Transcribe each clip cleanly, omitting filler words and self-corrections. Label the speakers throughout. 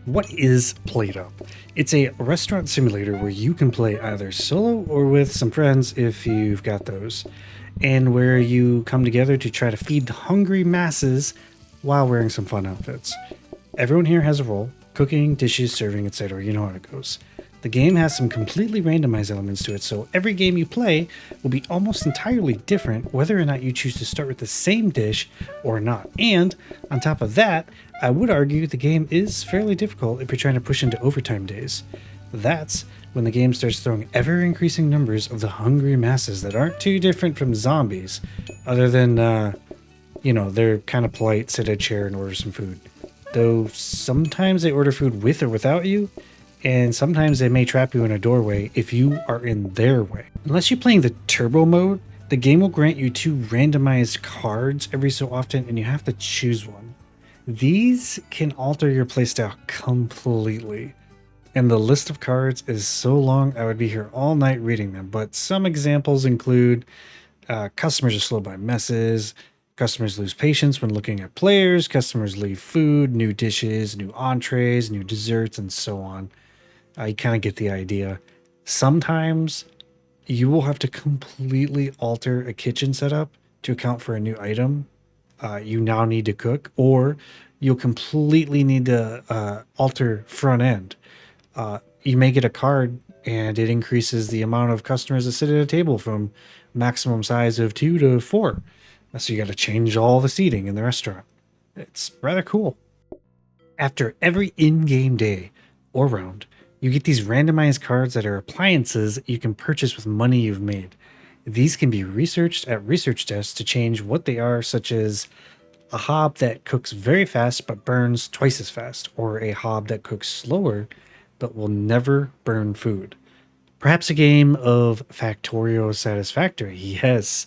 Speaker 1: What is PlateUp? It's a restaurant simulator where you can play either solo or with some friends if you've got those, and where you come together to try to feed the hungry masses while wearing some fun outfits. Everyone here has a role: cooking, dishes, serving, etc. You know how it goes. The game has some completely randomized elements to it, so every game you play will be almost entirely different whether or not you choose to start with the same dish or not. And on top of that, I would argue the game is fairly difficult if you're trying to push into overtime days. That's when the game starts throwing ever increasing numbers of the hungry masses that aren't too different from zombies, other than, they're kind of polite, sit at a chair and order some food. Though sometimes they order food with or without you, and sometimes they may trap you in a doorway if you are in their way. Unless you're playing the turbo mode, the game will grant you 2 randomized cards every so often, and you have to choose one. These can alter your playstyle completely, and the list of cards is so long I would be here all night reading them, but some examples include customers are slowed by messes, customers lose patience when looking at players, customers leave food, new dishes, new entrees, new desserts, and so on. You kind of get the idea. Sometimes you will have to completely alter a kitchen setup to account for a new item you now need to cook, or you'll completely need to alter front end. You may get a card and it increases the amount of customers that sit at a table from maximum size of 2 to 4. So you got to change all the seating in the restaurant. It's rather cool. After every in-game day or round, you get these randomized cards that are appliances you can purchase with money you've made. These can be researched at research desks to change what they are, such as a hob that cooks very fast but burns twice as fast, or a hob that cooks slower but will never burn food. Perhaps a game of Factorio Satisfactory. Yes,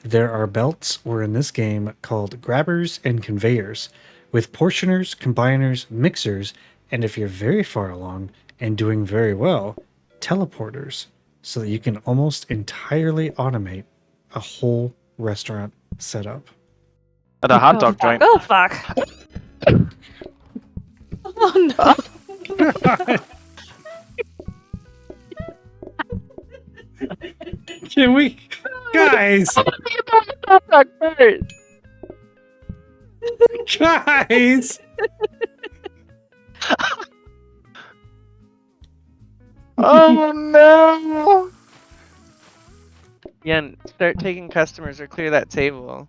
Speaker 1: there are belts, or in this game, called grabbers and conveyors, with portioners, combiners, mixers, and if you're very far along and doing very well, teleporters, so that you can almost entirely automate a whole restaurant setup.
Speaker 2: At a hot dog joint.
Speaker 3: Oh fuck! Oh no!
Speaker 1: Can we, guys? Guys!
Speaker 2: Oh no!
Speaker 4: Yen, start taking customers or clear that table.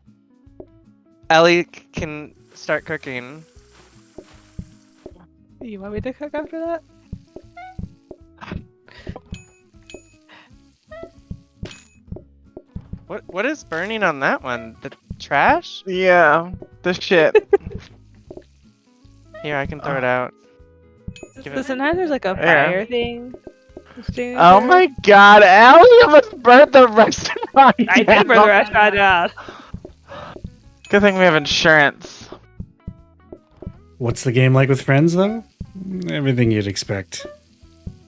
Speaker 4: Ellie can start cooking.
Speaker 3: You want me to cook after that?
Speaker 4: What is burning on that one? The trash?
Speaker 2: Yeah, the shit.
Speaker 4: Here, I can throw it out. Give
Speaker 3: So
Speaker 4: it.
Speaker 3: sometimes there's like a
Speaker 2: Yeah.
Speaker 3: fire thing.
Speaker 2: Oh my god, Ellie almost burned the restaurant.
Speaker 3: I did burn the restaurant down.
Speaker 2: Good thing we have insurance.
Speaker 1: What's the game like with friends, though? Everything you'd expect.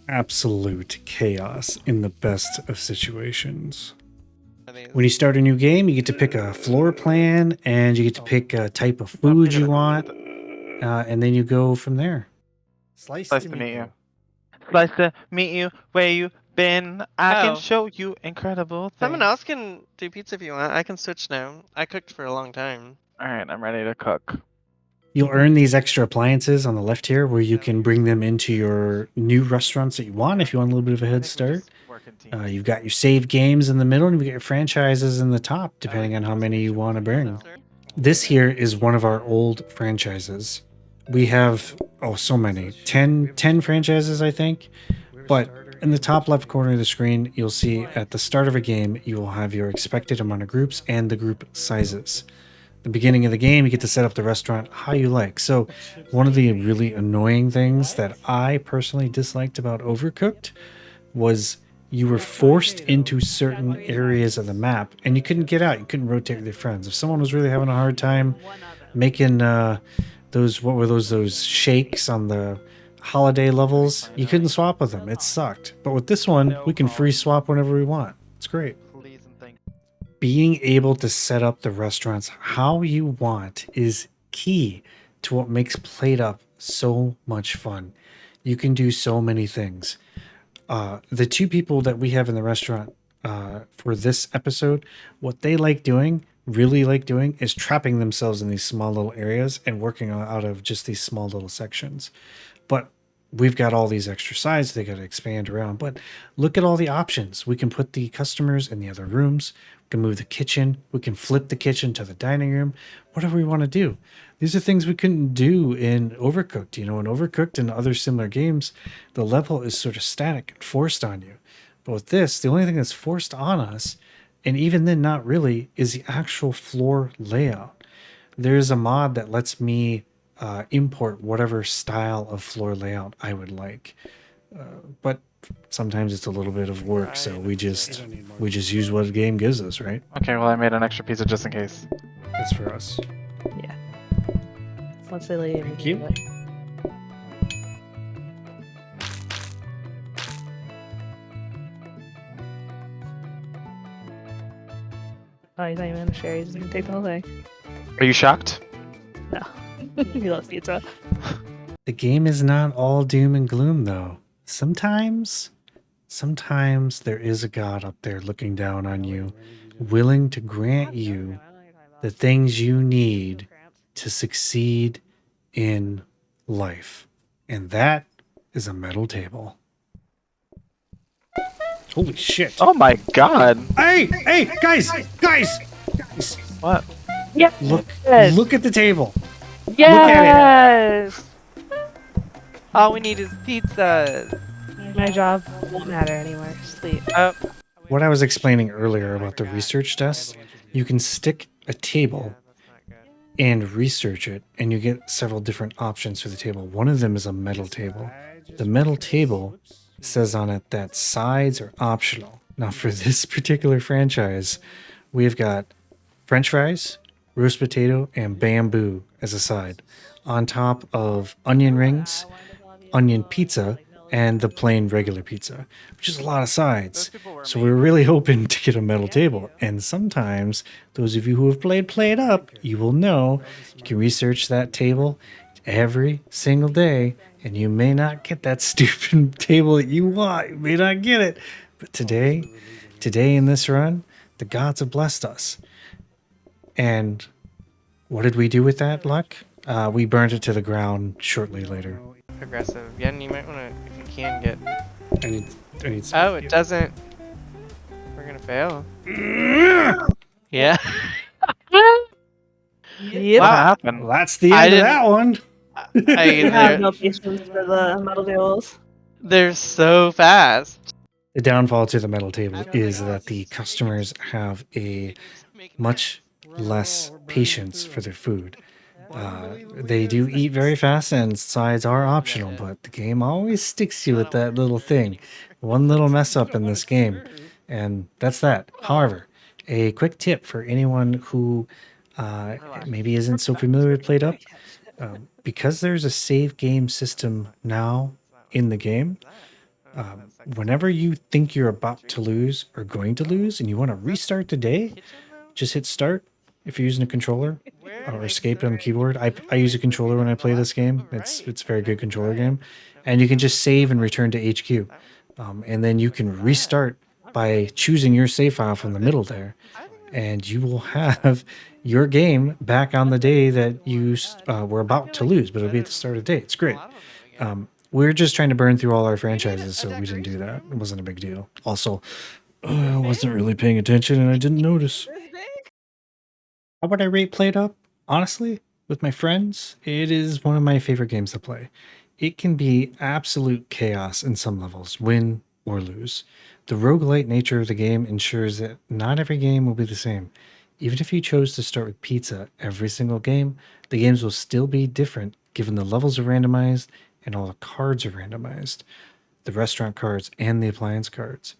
Speaker 1: Absolute chaos in the best of situations. When you start a new game, you get to pick a floor plan, and you get to pick a type of food you want, and then you go from there.
Speaker 2: Nice to meet you. Nice to meet you where you been. I can
Speaker 4: Oh.
Speaker 2: show you incredible things.
Speaker 4: Someone else can do pizza if you want. I can switch now. I cooked for a long time.
Speaker 2: Alright, I'm ready to cook.
Speaker 1: You'll earn these extra appliances on the left here, where you can bring them into your new restaurants that you want if you want a little bit of a head start. You've got your save games in the middle, and you've got your franchises in the top, depending on how many you want to bring. This here is one of our old franchises. We have, so many. 10 franchises, I think. But in the top left corner of the screen, you'll see at the start of a game, you will have your expected amount of groups and the group sizes. The beginning of the game, you get to set up the restaurant how you like. So one of the really annoying things that I personally disliked about Overcooked was you were forced into certain areas of the map and you couldn't get out. You couldn't rotate with your friends. If someone was really having a hard time making those shakes on the holiday levels, you couldn't swap with them. It sucked. But with this one, we can free swap whenever we want. It's great. Being able to set up the restaurants how you want is key to what makes PlateUp so much fun. You can do so many things. The two people that we have in the restaurant for this episode, what they really like doing, is trapping themselves in these small little areas and working out of just these small little sections. But we've got all these extra sides they got to expand around. But look at all the options. We can put the customers in the other rooms. We can move the kitchen. We can flip the kitchen to the dining room. Whatever we want to do. These are things we couldn't do in Overcooked. You know, in Overcooked and other similar games, the level is sort of static and forced on you. But with this, the only thing that's forced on us, and even then not really, is the actual floor layout. There's a mod that lets me import whatever style of floor layout I would like. But sometimes it's a little bit of work, so we just use what the game gives us, right?
Speaker 2: Okay, well I made an extra pizza just in case.
Speaker 1: That's for us.
Speaker 3: Yeah. Once they leave.
Speaker 1: Thank you.
Speaker 3: Oh, he's not even gonna share. He's just gonna take the whole thing.
Speaker 2: Are you shocked?
Speaker 3: No. He loves pizza.
Speaker 1: The game is not all doom and gloom, though. Sometimes there is a God up there looking down on you, willing to grant you the things you need to succeed in life. And that is a metal table. Holy shit.
Speaker 2: Oh my god!
Speaker 1: Hey, guys!
Speaker 2: What?
Speaker 3: Yeah.
Speaker 1: Look at the table.
Speaker 3: Yes.
Speaker 4: All we need is pizza.
Speaker 3: My job won't matter anymore. Sleep.
Speaker 1: What I was explaining earlier about the research desk, you can stick a table and research it, and you get several different options for the table. One of them is a metal table. The metal table says on it that sides are optional. Now, for this particular franchise, we've got French fries, roast potato, and bamboo as a side, on top of onion rings, onion pizza, and the plain regular pizza, which is a lot of sides. So we were really hoping to get a metal table. And sometimes, those of you who have played PlateUp, you will know you can research that table every single day, and you may not get that stupid table that you want. You may not get it. But today in this run, the gods have blessed us. And what did we do with that luck? We burned it to the ground shortly later.
Speaker 4: Progressive. Yen, you might want to, if you can, get.
Speaker 1: I need some.
Speaker 4: Oh, it doesn't. We're gonna fail. Yeah.
Speaker 3: Yep.
Speaker 2: What happened?
Speaker 1: Well, that's the
Speaker 4: I
Speaker 1: end of
Speaker 4: didn't-
Speaker 1: that one.
Speaker 3: I have
Speaker 4: they're,
Speaker 3: no patience for the metal tables.
Speaker 4: they're so fast.
Speaker 1: The downfall to the metal table is that the customers have a much less patience for their food. They do eat very fast, and sides are optional, but the game always sticks you with that little thing. One little mess up in this game, and that's that. However, a quick tip for anyone who maybe isn't so familiar with PlateUp, because there's a save game system now in the game, whenever you think you're about to lose or going to lose and you want to restart the day, just hit start if you're using a controller, or escape on the keyboard. I use a controller when I play this game. It's a very good controller game. And you can just save and return to HQ. And then you can restart by choosing your save file from the middle there. And you will have your game back on the day that you were about to lose, but it'll be at the start of the day. It's great. We're just trying to burn through all our franchises, so we didn't do that. It wasn't a big deal. Also, I wasn't really paying attention and I didn't notice. How would I rate PlateUp? Honestly, with my friends, it is one of my favorite games to play. It can be absolute chaos in some levels, win or lose. The roguelite nature of the game ensures that not every game will be the same. Even if you chose to start with pizza every single game, the games will still be different given the levels are randomized and all the cards are randomized. The restaurant cards and the appliance cards.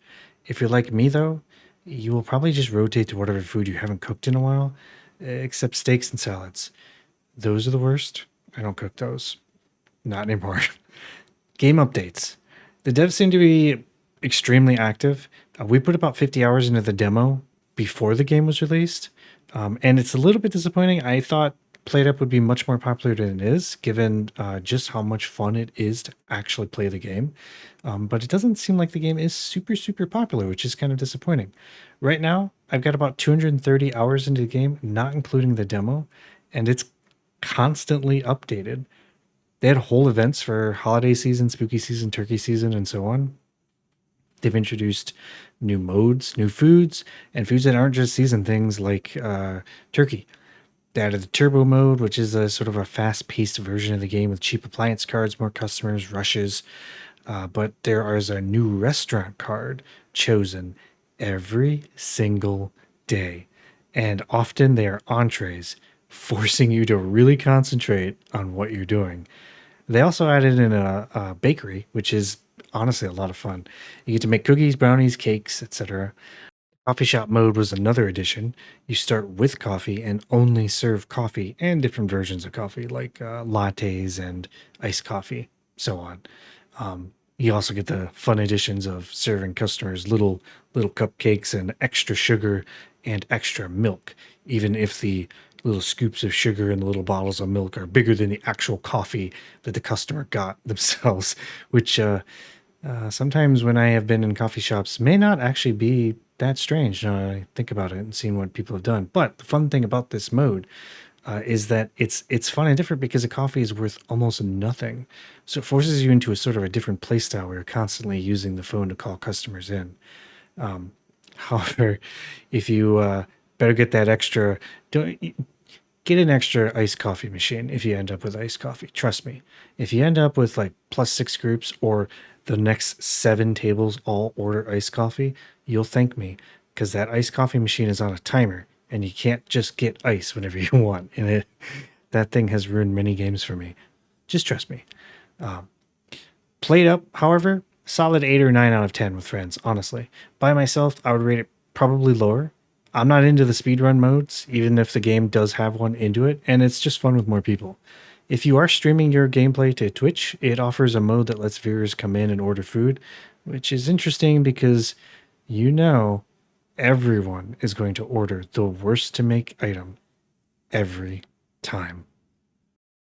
Speaker 1: If you're like me though, you will probably just rotate to whatever food you haven't cooked in a while, except steaks and salads. Those are the worst. I don't cook those. Not anymore. Game updates. The devs seem to be extremely active. We put about 50 hours into the demo before the game was released. And it's a little bit disappointing. I thought PlateUp would be much more popular than it is, given just how much fun it is to actually play the game. But it doesn't seem like the game is super, super popular, which is kind of disappointing. Right now, I've got about 230 hours into the game, not including the demo, and it's constantly updated. They had whole events for holiday season, spooky season, turkey season, and so on. They've introduced new modes, new foods, and foods that aren't just season things like turkey. They added the turbo mode, which is a sort of a fast-paced version of the game with cheap appliance cards, more customers, rushes. But there is a new restaurant card chosen every single day. And often they are entrees, forcing you to really concentrate on what you're doing. They also added in a bakery, which is honestly a lot of fun. You get to make cookies, brownies, cakes, etc. Coffee shop mode was another addition. You start with coffee and only serve coffee and different versions of coffee, like lattes and iced coffee, so on. You also get the fun additions of serving customers little cupcakes and extra sugar and extra milk, even if the little scoops of sugar and the little bottles of milk are bigger than the actual coffee that the customer got themselves, which sometimes when I have been in coffee shops may not actually be that strange now that I think about it and seeing what people have done. But the fun thing about this mode is that it's fun and different because a coffee is worth almost nothing. So it forces you into a sort of a different play style where you're constantly using the phone to call customers in. However, if you better get that extra, don't get an extra iced coffee machine if you end up with iced coffee. Trust me. If you end up with like +6 groups or the next 7 tables all order iced coffee, you'll thank me because that iced coffee machine is on a timer and you can't just get ice whenever you want. And that thing has ruined many games for me. Just trust me. PlateUp, however, solid 8 or 9 out of 10 with friends, honestly. By myself, I would rate it probably lower. I'm not into the speedrun modes, even if the game does have one into it, and it's just fun with more people. If you are streaming your gameplay to Twitch, it offers a mode that lets viewers come in and order food, which is interesting because everyone is going to order the worst to make item every time.